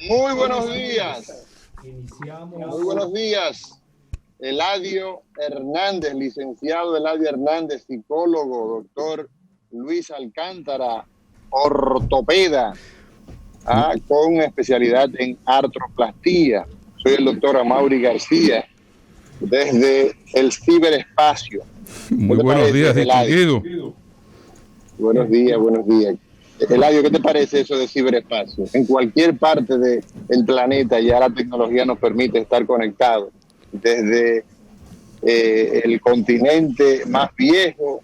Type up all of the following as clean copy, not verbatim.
Muy buenos días. Muy buenos días. Eladio Hernández, licenciado Eladio Hernández, psicólogo, doctor Luis Alcántara, ortopeda, con especialidad en artroplastía. Soy el doctor Amaury García, desde el ciberespacio. Muy buenos días, distinguido. Buenos días, buenos días. Eladio, ¿qué te parece eso de ciberespacio? En cualquier parte del planeta ya la tecnología nos permite estar conectados, desde el continente más viejo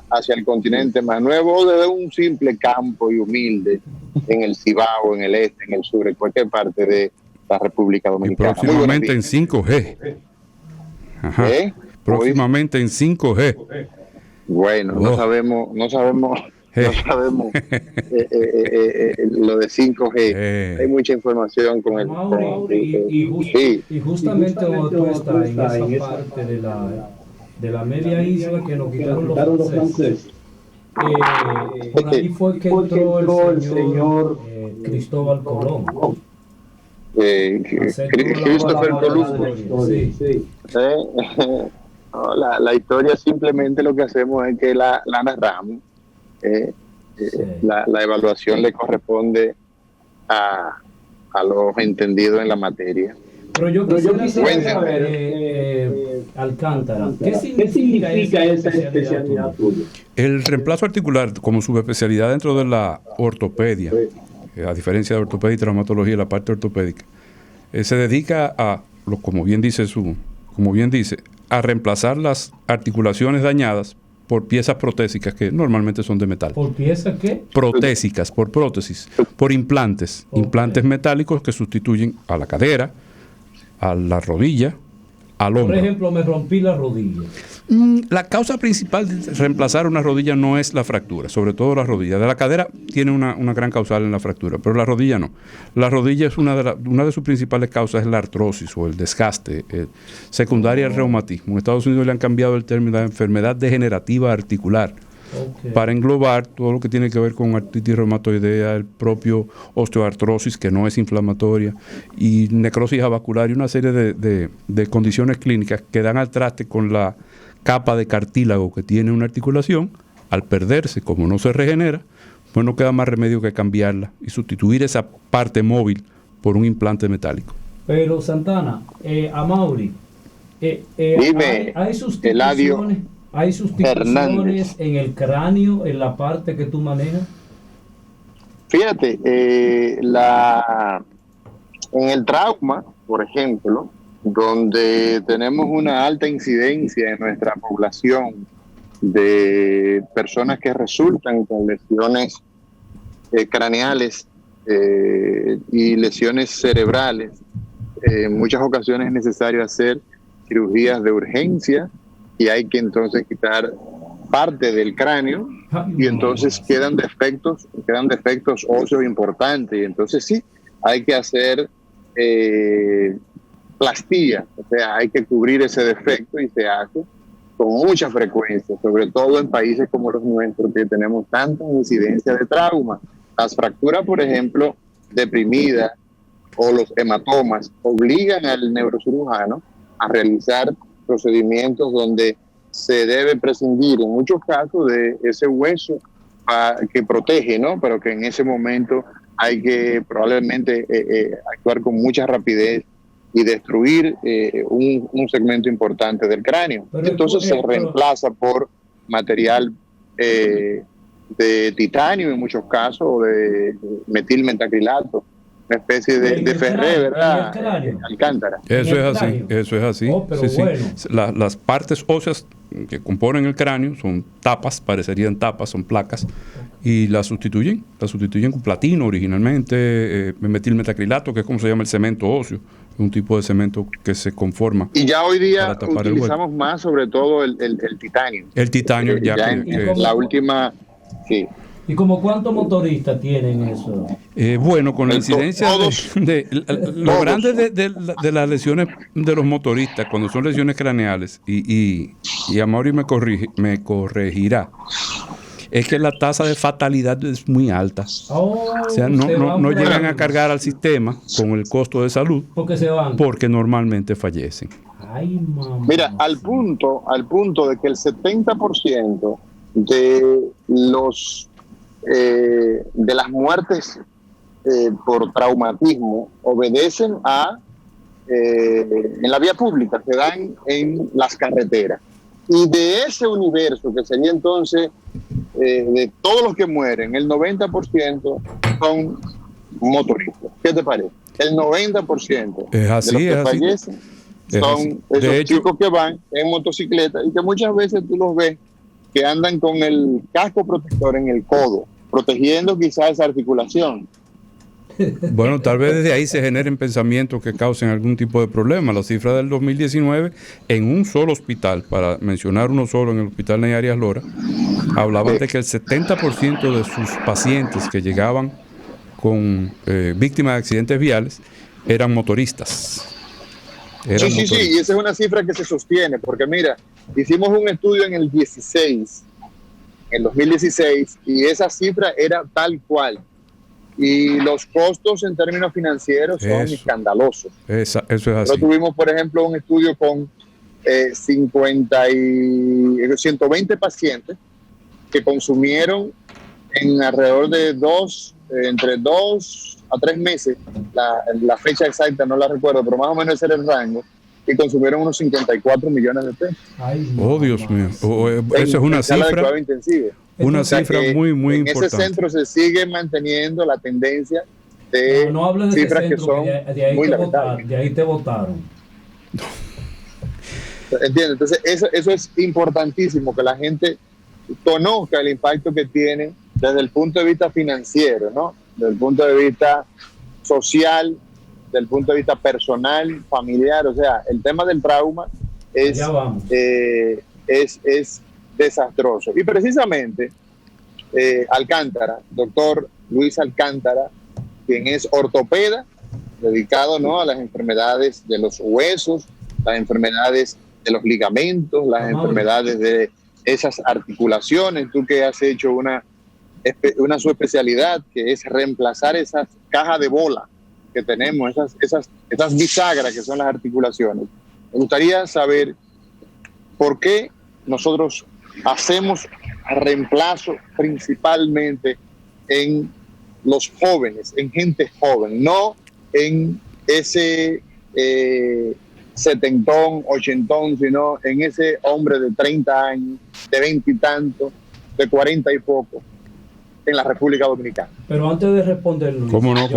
hacia el continente más nuevo, o desde un simple campo y humilde en el Cibao, en el este, en el sur, en cualquier parte de la República Dominicana. Y próximamente en 5G. Ajá. Próximamente en 5G. Bueno, no sabemos lo de 5G. Hay mucha información con el. Y justamente cuando tú estás en esa parte de la media isla que nos quitaron los franceses, por ahí fue que entró el señor Cristóbal Colón. Christopher Columbus. Sí. No, la historia simplemente lo que hacemos es que la narramos. La evaluación le corresponde a los entendidos en la materia. Pero yo quisiera saber, Alcántara, ¿qué significa esa especialidad tuya? El reemplazo articular como subespecialidad dentro de la ortopedia, a diferencia de ortopedia y traumatología, la parte ortopédica, se dedica como bien dice, a reemplazar las articulaciones dañadas por piezas protésicas que normalmente son de metal. ¿Por piezas qué? Protésicas, por prótesis, por implantes, implantes metálicos que sustituyen a la cadera, a la rodilla, al hombro. Por ejemplo, me rompí la rodilla. La causa principal de reemplazar una rodilla no es la fractura, sobre todo la rodilla. De la cadera tiene una gran causal en la fractura, pero la rodilla no. La rodilla es una de sus principales causas es la artrosis o el desgaste, secundaria al reumatismo. En Estados Unidos le han cambiado el término de enfermedad degenerativa articular para englobar todo lo que tiene que ver con artritis reumatoidea, el propio osteoartrosis, que no es inflamatoria, y necrosis avascular y una serie de condiciones clínicas que dan al traste con la capa de cartílago que tiene una articulación. Al perderse, como no se regenera, pues no queda más remedio que cambiarla y sustituir esa parte móvil por un implante metálico. Pero Santana, Amaury, Dime, ¿hay sustituciones en el cráneo, en la parte que tú manejas? Fíjate, en el trauma, por ejemplo, donde tenemos una alta incidencia en nuestra población de personas que resultan con lesiones craneales y lesiones cerebrales, en muchas ocasiones es necesario hacer cirugías de urgencia y hay que entonces quitar parte del cráneo y entonces quedan defectos óseos importantes, y entonces sí, hay que hacer plastía, o sea, hay que cubrir ese defecto y se hace con mucha frecuencia, sobre todo en países como los nuestros que tenemos tanta incidencia de trauma. Las fracturas, por ejemplo, deprimidas o los hematomas obligan al neurocirujano a realizar procedimientos donde se debe prescindir en muchos casos de ese hueso que protege, ¿no? Pero que en ese momento hay que probablemente actuar con mucha rapidez y destruir un segmento importante del cráneo. Entonces se reemplaza por material de titanio en muchos casos, o de metilmetacrilato, una especie de ferré, ¿verdad? Alcántara. Eso es así. Sí. Bueno. Las partes óseas que componen el cráneo son tapas, parecerían tapas, son placas, y las sustituyen con platino originalmente, metilmetacrilato, que es como se llama el cemento óseo, un tipo de cemento que se conforma. Y ya hoy día utilizamos más sobre todo el titanio. El titanio la última, sí. ¿Y como cuántos motoristas tienen eso? Bueno, con la incidencia lo grande de las lesiones de los motoristas, cuando son lesiones craneales, y Amaury me corregirá, es que la tasa de fatalidad es muy alta. O sea, no llegan a cargar al sistema con el costo de salud porque normalmente fallecen. Ay, mamá. Mira, al punto de que el 70% de de las muertes por traumatismo obedecen en la vía pública, se dan en las carreteras. Y de ese universo, que sería entonces de todos los que mueren, el 90% son motoristas. ¿Qué te parece? El 90% es así, de los que fallecen son esos chicos que van en motocicleta y que muchas veces tú los ves que andan con el casco protector en el codo, protegiendo quizás esa articulación. Bueno, tal vez desde ahí se generen pensamientos que causen algún tipo de problema. La cifra del 2019 en un solo hospital, para mencionar uno solo, en el hospital Ney Arias Lora, hablaban de que el 70% de sus pacientes que llegaban con víctimas de accidentes viales eran motoristas. Sí, y esa es una cifra que se sostiene, porque mira, hicimos un estudio en el 2016, y esa cifra era tal cual. Y los costos en términos financieros son escandalosos. Eso es así. Nosotros tuvimos, por ejemplo, un estudio con 120 pacientes que consumieron en alrededor de entre 2 a 3 meses, la fecha exacta no la recuerdo, pero más o menos ese era el rango, y consumieron unos 54 millones de pesos. Oh, Dios mío. Eso es una cifra. Una cifra muy importante. En ese centro se sigue manteniendo la tendencia de cifras que son muy lamentables. De ahí te votaron. ¿Entiendes? Entonces, eso es importantísimo, que la gente conozca el impacto que tiene desde el punto de vista financiero, ¿no? Desde el punto de vista social, desde el punto de vista personal, familiar. O sea, el tema del trauma es desastroso. Y precisamente Alcántara, doctor Luis Alcántara, quien es ortopeda, dedicado, ¿no?, a las enfermedades de los huesos, las enfermedades de los ligamentos, las enfermedades de esas articulaciones. Tú que has hecho una subespecialidad, que es reemplazar esas cajas de bola que tenemos, esas bisagras que son las articulaciones. Me gustaría saber por qué nosotros hacemos reemplazo principalmente en los jóvenes, en gente joven, no en ese setentón, ochentón, sino en ese hombre de 30 años, de 20 y tantos, de 40 y poco, en la República Dominicana. Pero antes de responder, Luis, ¿Cómo no?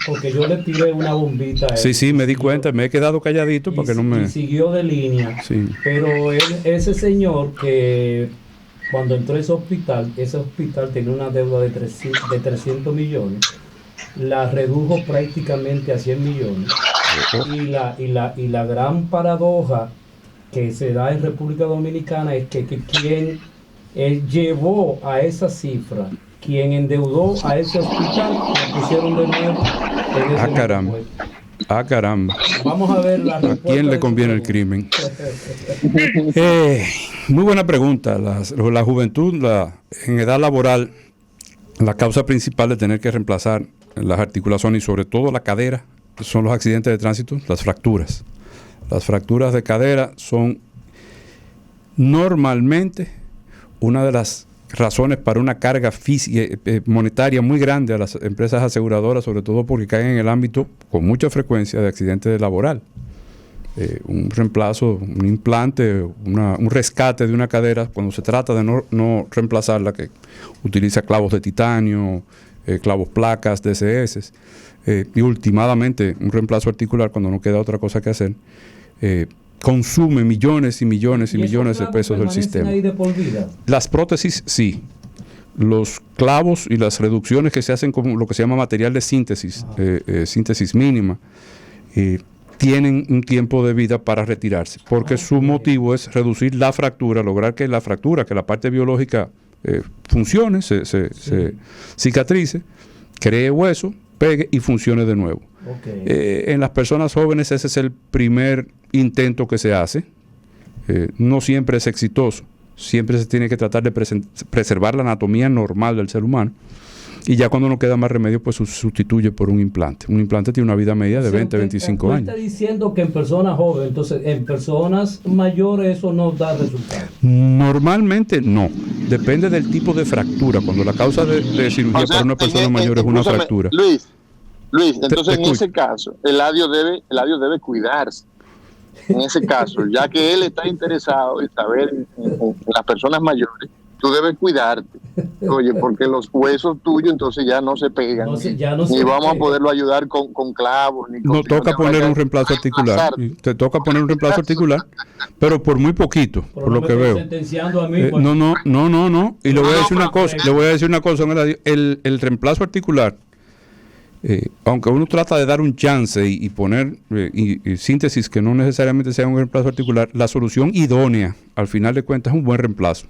Porque yo le tiré una bombita a él. Sí, me di cuenta, me he quedado calladito porque no me... Y siguió de línea. Sí. Pero ese señor que cuando entró a ese hospital tenía una deuda de 300 millones, la redujo prácticamente a 100 millones. Y la gran paradoja que se da en República Dominicana es que quien llevó a esa cifra, quien endeudó a ese hospital, lo pusieron de nuevo en ese caramba. Vamos a ver ¿A quién le conviene el crimen? Muy buena pregunta. La juventud, en edad laboral, la causa principal de tener que reemplazar las articulaciones y sobre todo la cadera son los accidentes de tránsito, las fracturas. Las fracturas de cadera son normalmente una de las razones para una carga monetaria muy grande a las empresas aseguradoras, sobre todo porque caen en el ámbito con mucha frecuencia de accidentes laboral. Un reemplazo, un implante, un rescate de una cadera, cuando se trata de no reemplazarla, que utiliza clavos de titanio, clavos placas, DCS, y últimamente un reemplazo articular cuando no queda otra cosa que hacer, consume millones y millones y millones de pesos del sistema. Ahí de por vida? Las prótesis, sí. Los clavos y las reducciones que se hacen con lo que se llama material de síntesis, síntesis mínima, tienen un tiempo de vida para retirarse, porque su motivo es reducir la fractura, lograr que la fractura, que la parte biológica funcione, se cicatrice, cree hueso, pegue y funcione de nuevo. En las personas jóvenes ese es el primer intento que se hace. No siempre es exitoso. siempre se tiene que tratar de preservar la anatomía normal del ser humano. Y ya cuando no queda más remedio, pues se sustituye por un implante. Un implante tiene una vida media de 20, 25 años. Usted está diciendo que en personas jóvenes, entonces en personas mayores eso no da resultado. Normalmente no. Depende del tipo de fractura. Cuando la causa de cirugía para una persona mayor es una fractura. Luis, entonces en ese caso, Eladio debe cuidarse. En ese caso, ya que él está interesado en saber en las personas mayores, tú debes cuidarte, oye, porque los huesos tuyos entonces ya no se pegan, ni vamos a poderlo ayudar con clavos. No toca poner un reemplazo articular, te toca poner un reemplazo articular, pero por muy poquito, por lo que veo. No, y le voy a decir una cosa, el reemplazo articular, aunque uno trata de dar un chance y poner y síntesis que no necesariamente sea un reemplazo articular, la solución idónea, al final de cuentas, es un buen reemplazo.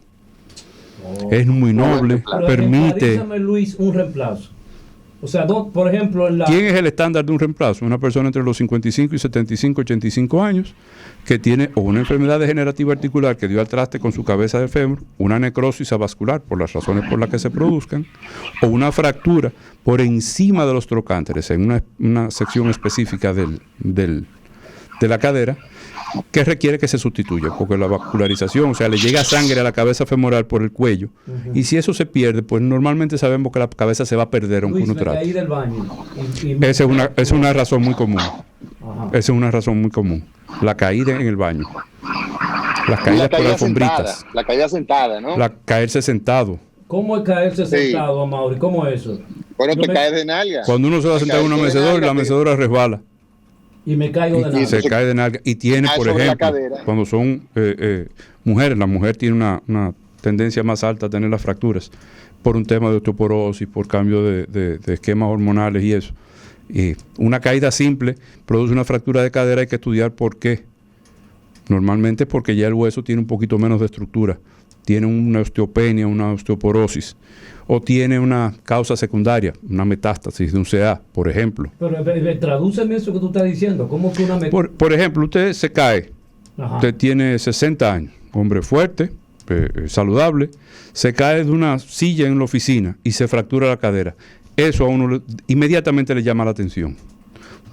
Es muy noble, permite. Luis, un reemplazo. O sea, por ejemplo, ¿quién es el estándar de un reemplazo? Una persona entre los 55 y 75, 85 años que tiene o una enfermedad degenerativa articular que dio al traste con su cabeza de fémur, una necrosis avascular por las razones por las que se produzcan, o una fractura por encima de los trocánteres en una sección específica de la cadera, que requiere que se sustituya, porque la vascularización, o sea, le llega sangre a la cabeza femoral por el cuello, y si eso se pierde, pues normalmente sabemos que la cabeza se va a perder aunque uno trate. Caí del baño Esa es una razón muy común. Esa es una razón muy común. La caída en el baño. Las caídas por alfombritas. La caída sentada, ¿no? Caerse sentado. ¿Cómo es caerse sentado, Amaury? ¿Cómo es eso? Bueno, te caes de nalga. Cuando uno se va a sentar en una mecedora y la mecedora resbala. Y me caigo de nalga. Se cae de nalga. Y tiene, por ejemplo, cuando son mujeres, la mujer tiene una tendencia más alta a tener las fracturas por un tema de osteoporosis, por cambio de esquemas hormonales y eso. Y una caída simple produce una fractura de cadera, hay que estudiar por qué. Normalmente porque ya el hueso tiene un poquito menos de estructura, tiene una osteopenia, una osteoporosis, o tiene una causa secundaria, una metástasis de un CA, por ejemplo. Pero tradúceme eso que tú estás diciendo. ¿Cómo que una metástasis? Por ejemplo, usted se cae, usted tiene 60 años, hombre fuerte, saludable, se cae de una silla en la oficina y se fractura la cadera. Eso a uno inmediatamente le llama la atención,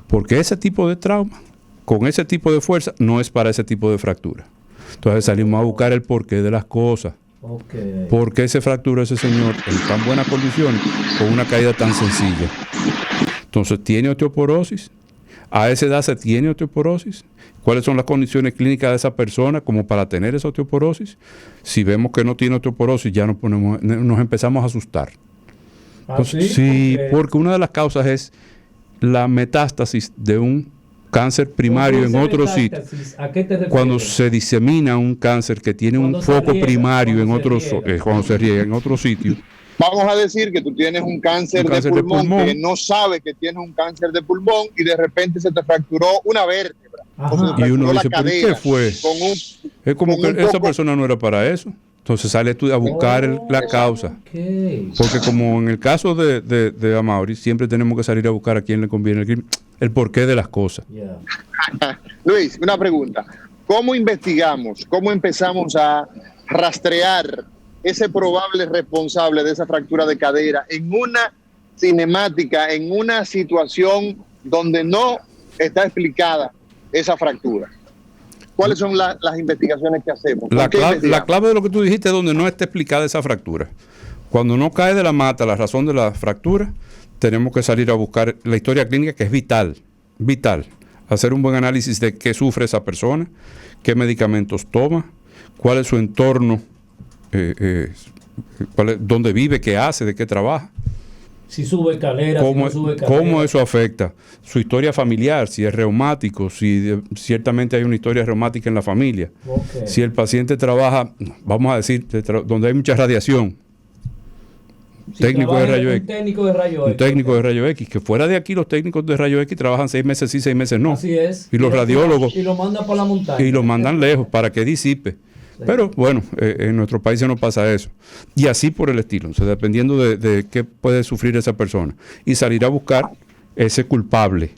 porque ese tipo de trauma, con ese tipo de fuerza, no es para ese tipo de fractura. Entonces salimos a buscar el porqué de las cosas. Okay. ¿Por qué se fracturó ese señor en tan buenas condiciones con una caída tan sencilla? Entonces, ¿tiene osteoporosis? ¿A esa edad se tiene osteoporosis? ¿Cuáles son las condiciones clínicas de esa persona como para tener esa osteoporosis? Si vemos que no tiene osteoporosis, ya nos empezamos a asustar. Entonces, sí, porque una de las causas es la metástasis de un cáncer primario en otro sitio. ¿A qué te refieres? Cuando se disemina un cáncer que tiene un foco primario en otro cuando se riega en otro sitio. Vamos a decir que tú tienes un cáncer de pulmón, que no sabes que tienes un cáncer de pulmón y de repente se te fracturó una vértebra. Y uno dice, ¿pero qué fue? Es como que esa persona no era para eso. Entonces sale tú a buscar la causa. Okay. Porque como en el caso de Amaury, siempre tenemos que salir a buscar a quién le conviene el porqué de las cosas. Yeah. Luis, una pregunta. ¿Cómo investigamos, cómo empezamos a rastrear ese probable responsable de esa fractura de cadera en una cinemática, en una situación donde no está explicada esa fractura? ¿Cuáles son las investigaciones que hacemos? La clave de lo que tú dijiste es donde no está explicada esa fractura. Cuando no cae de la mata la razón de la fractura, tenemos que salir a buscar la historia clínica, que es vital, hacer un buen análisis de qué sufre esa persona, qué medicamentos toma, cuál es su entorno, dónde vive, qué hace, de qué trabaja. Si sube escaleras, si no sube escaleras. ¿Cómo eso afecta? Su historia familiar, si es reumático, si ciertamente hay una historia reumática en la familia. Okay. Si el paciente trabaja, vamos a decir, donde hay mucha radiación. Si técnico de rayo X. Un técnico de rayo X. Un técnico de rayo X. Que fuera de aquí los técnicos de rayo X trabajan 6 meses sí, 6 meses no. Así es. Y los radiólogos. Y lo mandan para la montaña. Y lo mandan lejos para que disipe. Sí. Pero bueno, en nuestro país no pasa eso. Y así por el estilo. O sea, dependiendo de qué puede sufrir esa persona. Y salir a buscar ese culpable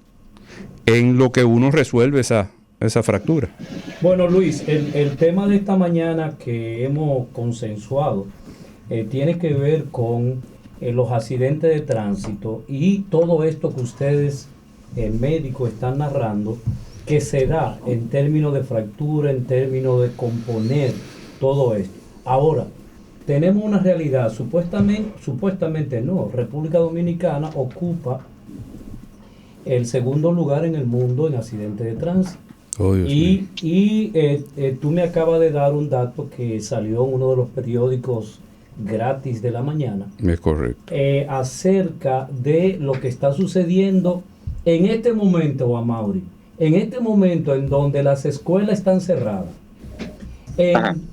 en lo que uno resuelve esa esa fractura. Bueno, Luis, el tema de esta mañana que hemos consensuado tiene que ver con los accidentes de tránsito y todo esto que ustedes, médicos, están narrando, que se da en términos de fractura, en términos de componer todo esto. Ahora, tenemos una realidad, supuestamente no, República Dominicana ocupa el segundo lugar en el mundo en accidentes de tránsito. Oh, y tú me acabas de dar un dato que salió en uno de los periódicos gratis de la mañana. Es correcto. Acerca de lo que está sucediendo en este momento, Amaury. En este momento en donde las escuelas están cerradas.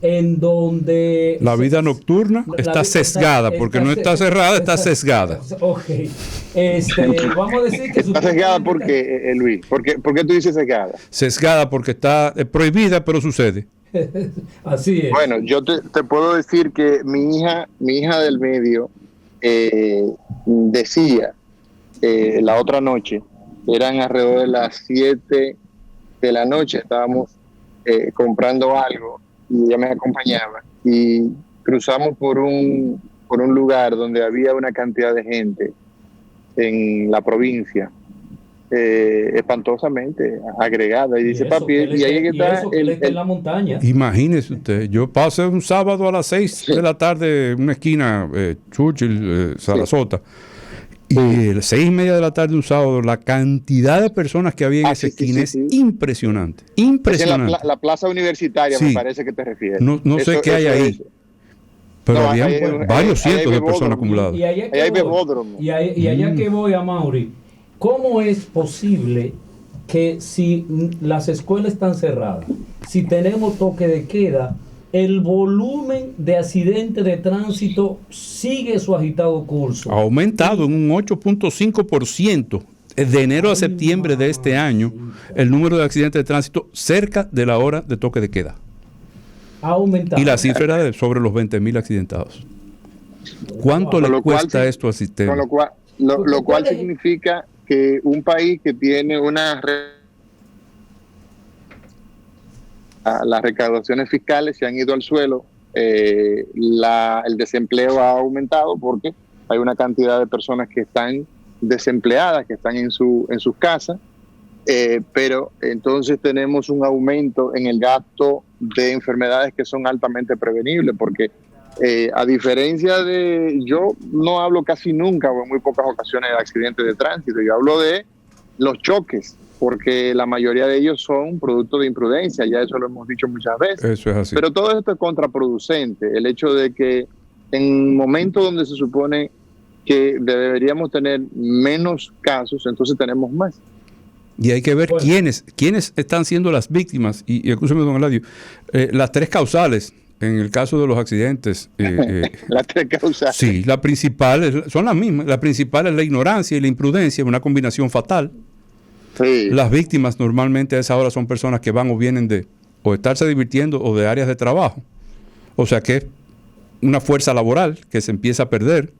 En donde la vida nocturna está sesgada, porque no está cerrada, está sesgada. Ok. Vamos a decir que está sesgada porque, Luis, ¿por qué tú dices sesgada? Sesgada porque está prohibida, pero sucede. Así es. Bueno, yo te puedo decir que mi hija del medio decía la otra noche, eran alrededor de las 7 de la noche, estábamos comprando algo y ella me acompañaba y cruzamos por un lugar donde había una cantidad de gente en la provincia espantosamente agregada y dice papi, y ahí está en la montaña. Imagínese usted, yo pasé un sábado a las 6 de la tarde en una esquina, Churchill, Sarasota, y a las 6:30 de la tarde un sábado, la cantidad de personas que había en esa esquina es impresionante. Impresionante. Es la plaza universitaria, me parece que te refieres. No sé qué hay ahí. Pero había varios cientos de personas acumuladas. Y allá que voy, a Amaury, ¿cómo es posible que si las escuelas están cerradas, si tenemos toque de queda, el volumen de accidentes de tránsito sigue su agitado curso? Ha aumentado en un 8.5% de enero a septiembre de este año el número de accidentes de tránsito cerca de la hora de toque de queda. Ha aumentado. Y la cifra era de sobre los 20.000 accidentados. ¿Cuánto le cuesta esto al sistema? Lo cual significa que un país que tiene las recaudaciones fiscales se han ido al suelo, el desempleo ha aumentado porque hay una cantidad de personas que están desempleadas, que están en sus casas, pero entonces tenemos un aumento en el gasto de enfermedades que son altamente prevenibles, porque a diferencia yo no hablo casi nunca o en muy pocas ocasiones de accidentes de tránsito, yo hablo de los choques, porque la mayoría de ellos son producto de imprudencia, ya eso lo hemos dicho muchas veces. Eso es así. Pero todo esto es contraproducente, el hecho de que en momentos donde se supone que deberíamos tener menos casos, entonces tenemos más. Y hay que ver quiénes están siendo las víctimas, y escúcheme, don Eladio, las tres causales en el caso de los accidentes. Las tres causales. Sí, la principal son las mismas. La principal es la ignorancia y la imprudencia, una combinación fatal. Sí. Las víctimas normalmente a esa hora son personas que van o vienen de o estarse divirtiendo o de áreas de trabajo. O sea que es una fuerza laboral que se empieza a perder.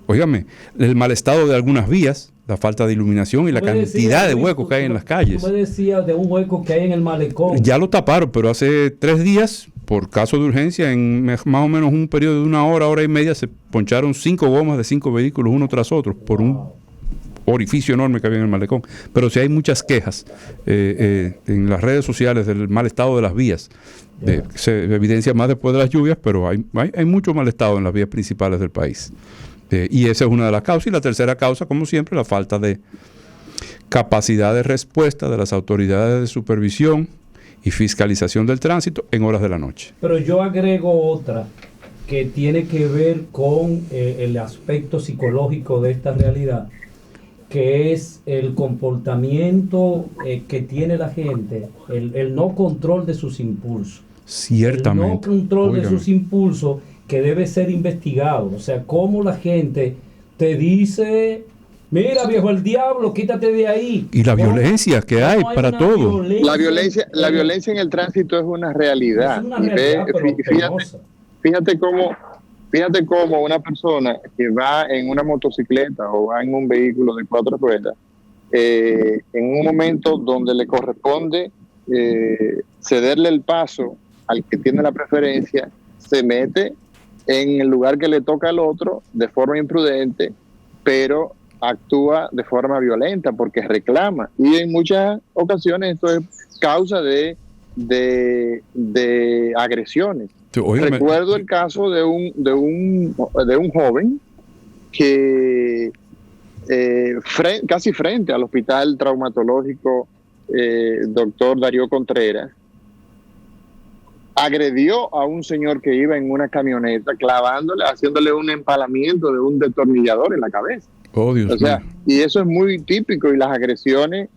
Óigame, el mal estado de algunas vías, la falta de iluminación y la cantidad de huecos que hay en las calles. Tú me decías de un hueco que hay en el malecón. Ya lo taparon, pero hace 3 días, por caso de urgencia, en más o menos un periodo de 1 hora, hora y media, se poncharon 5 gomas de 5 vehículos uno tras otro por un orificio enorme que había en el malecón. Pero sí hay muchas quejas en las redes sociales del mal estado de las vías. Se evidencia más después de las lluvias, pero hay mucho mal estado en las vías principales del país. Y esa es una de las causas. Y la tercera causa, como siempre, la falta de capacidad de respuesta de las autoridades de supervisión y fiscalización del tránsito en horas de la noche. Pero yo agrego otra que tiene que ver con el aspecto psicológico de esta realidad, que es el comportamiento que tiene la gente, el no control de sus impulsos. Ciertamente. El no control de sus impulsos, que debe ser investigado. O sea, cómo la gente te dice, mira viejo el diablo, quítate de ahí. Y la violencia que hay para todo. La violencia en el tránsito es una realidad. Es una realidad, fíjate cómo una persona que va en una motocicleta o va en un vehículo de 4 ruedas en un momento donde le corresponde cederle el paso al que tiene la preferencia, se mete en el lugar que le toca al otro de forma imprudente, pero actúa de forma violenta porque reclama. Y en muchas ocasiones esto es causa de agresiones. Recuerdo el caso de un joven que casi frente al hospital traumatológico doctor Darío Contreras, agredió a un señor que iba en una camioneta, haciéndole un empalamiento de un destornillador en la cabeza. Oh, Dios mío. Y eso es muy típico, y las agresiones,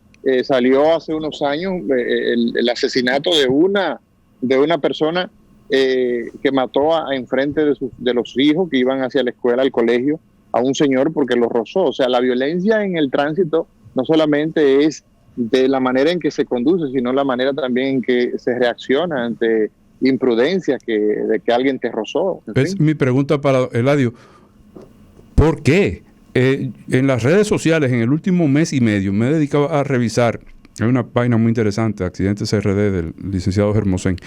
salió hace unos años el asesinato de una persona que mató enfrente de los hijos que iban hacia la escuela, al colegio, a un señor porque lo rozó. O sea, la violencia en el tránsito no solamente es de la manera en que se conduce, sino la manera también en que se reacciona ante imprudencias de que alguien te rozó. Es mi pregunta para Eladio. ¿Por qué? En las redes sociales, en el último mes y medio, me he dedicado a revisar, hay una página muy interesante, Accidentes RD, del licenciado Hermosén,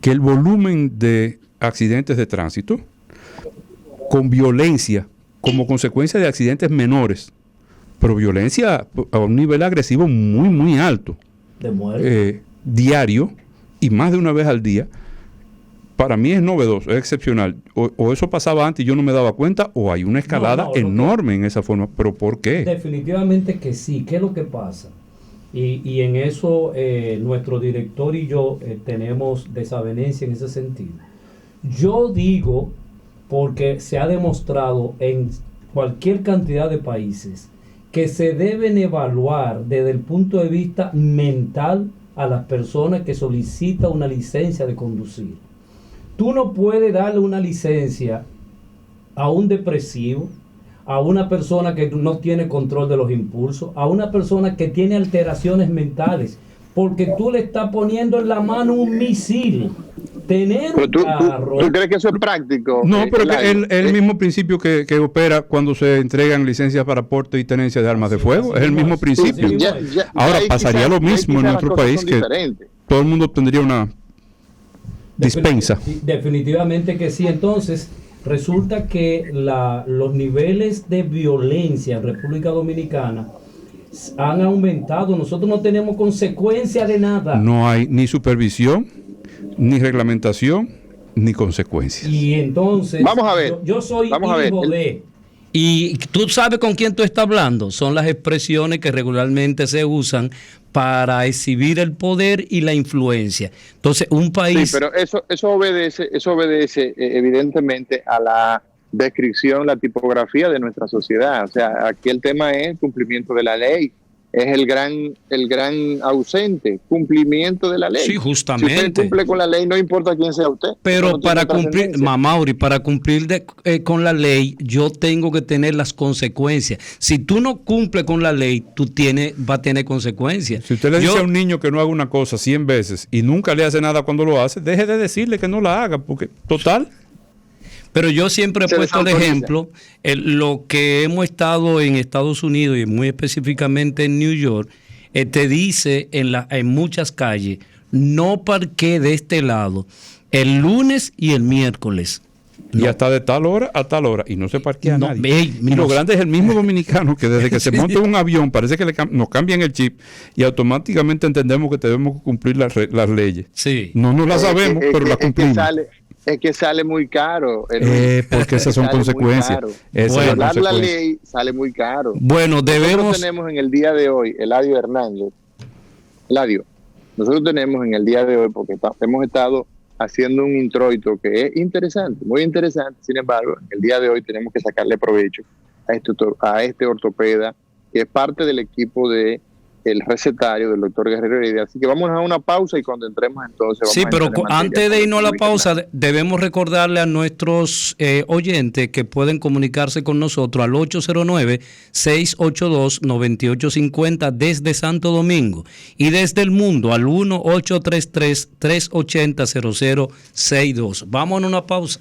que el volumen de accidentes de tránsito con violencia, como consecuencia de accidentes menores, pero violencia a un nivel agresivo muy, muy alto, de muerte, diario y más de una vez al día, para mí es novedoso, es excepcional. O eso pasaba antes y yo no me daba cuenta, o hay una escalada enorme en esa forma. ¿Pero por qué? Definitivamente que sí. ¿Qué es lo que pasa? Y en eso nuestro director y yo tenemos desavenencia en ese sentido. Yo digo, porque se ha demostrado en cualquier cantidad de países, que se deben evaluar desde el punto de vista mental a las personas que solicitan una licencia de conducir. Tú no puedes darle una licencia a un depresivo, a una persona que no tiene control de los impulsos, a una persona que tiene alteraciones mentales, porque tú le estás poniendo en la mano un misil. Tener un carro... ¿Tú crees que eso es práctico? No, pero es el mismo principio que opera cuando se entregan licencias para porte y tenencia de armas de fuego. Es el mismo principio. Ahora, pasaría lo mismo en nuestro país, que todo el mundo tendría una dispensa. Definitivamente que sí. Entonces, resulta que los niveles de violencia en República Dominicana han aumentado. Nosotros no tenemos consecuencia de nada. No hay ni supervisión, ni reglamentación, ni consecuencias. Y entonces, vamos a ver. Yo soy hijo de... Y tú sabes con quién tú estás hablando. Son las expresiones que regularmente se usan para exhibir el poder y la influencia. Entonces, un país... Sí, pero eso obedece evidentemente a la descripción, la tipografía de nuestra sociedad. O sea, aquí el tema es el cumplimiento de la ley. Es el gran ausente, cumplimiento de la ley. Sí, justamente. Si usted cumple con la ley, no importa quién sea usted. Pero no para cumplir, Mamauri, para cumplir con la ley, yo tengo que tener las consecuencias. Si tú no cumples con la ley, va a tener consecuencias. Si usted le dice a un niño que no haga una cosa 100 veces y nunca le hace nada cuando lo hace, deje de decirle que no la haga, porque total... Pero yo siempre he puesto el ejemplo, lo que hemos estado en Estados Unidos y muy específicamente en New York, te dice en muchas calles, no parquee de este lado el lunes y el miércoles. Y hasta de tal hora a tal hora, y no se parquea nadie. Y lo grande es el mismo dominicano que desde que se monta un avión parece que nos cambian el chip y automáticamente entendemos que tenemos que cumplir las leyes. Sí. No las sabemos, pero las cumplimos. Es que sale muy caro. Porque esas son consecuencias. Violar la ley sale muy caro. Bueno, Nosotros tenemos en el día de hoy, Eladio Hernández, nosotros tenemos en el día de hoy, porque hemos estado haciendo un introito que es interesante, muy interesante. Sin embargo, en el día de hoy tenemos que sacarle provecho a este ortopeda, que es parte del equipo de el recetario del doctor Guerrero Heredia. Así que vamos a una pausa y cuando entremos entonces... Sí, pero antes de irnos a la pausa, debemos recordarle a nuestros oyentes que pueden comunicarse con nosotros al 809-682-9850 desde Santo Domingo y desde el mundo al 1-833-380-0062. Vamos a una pausa.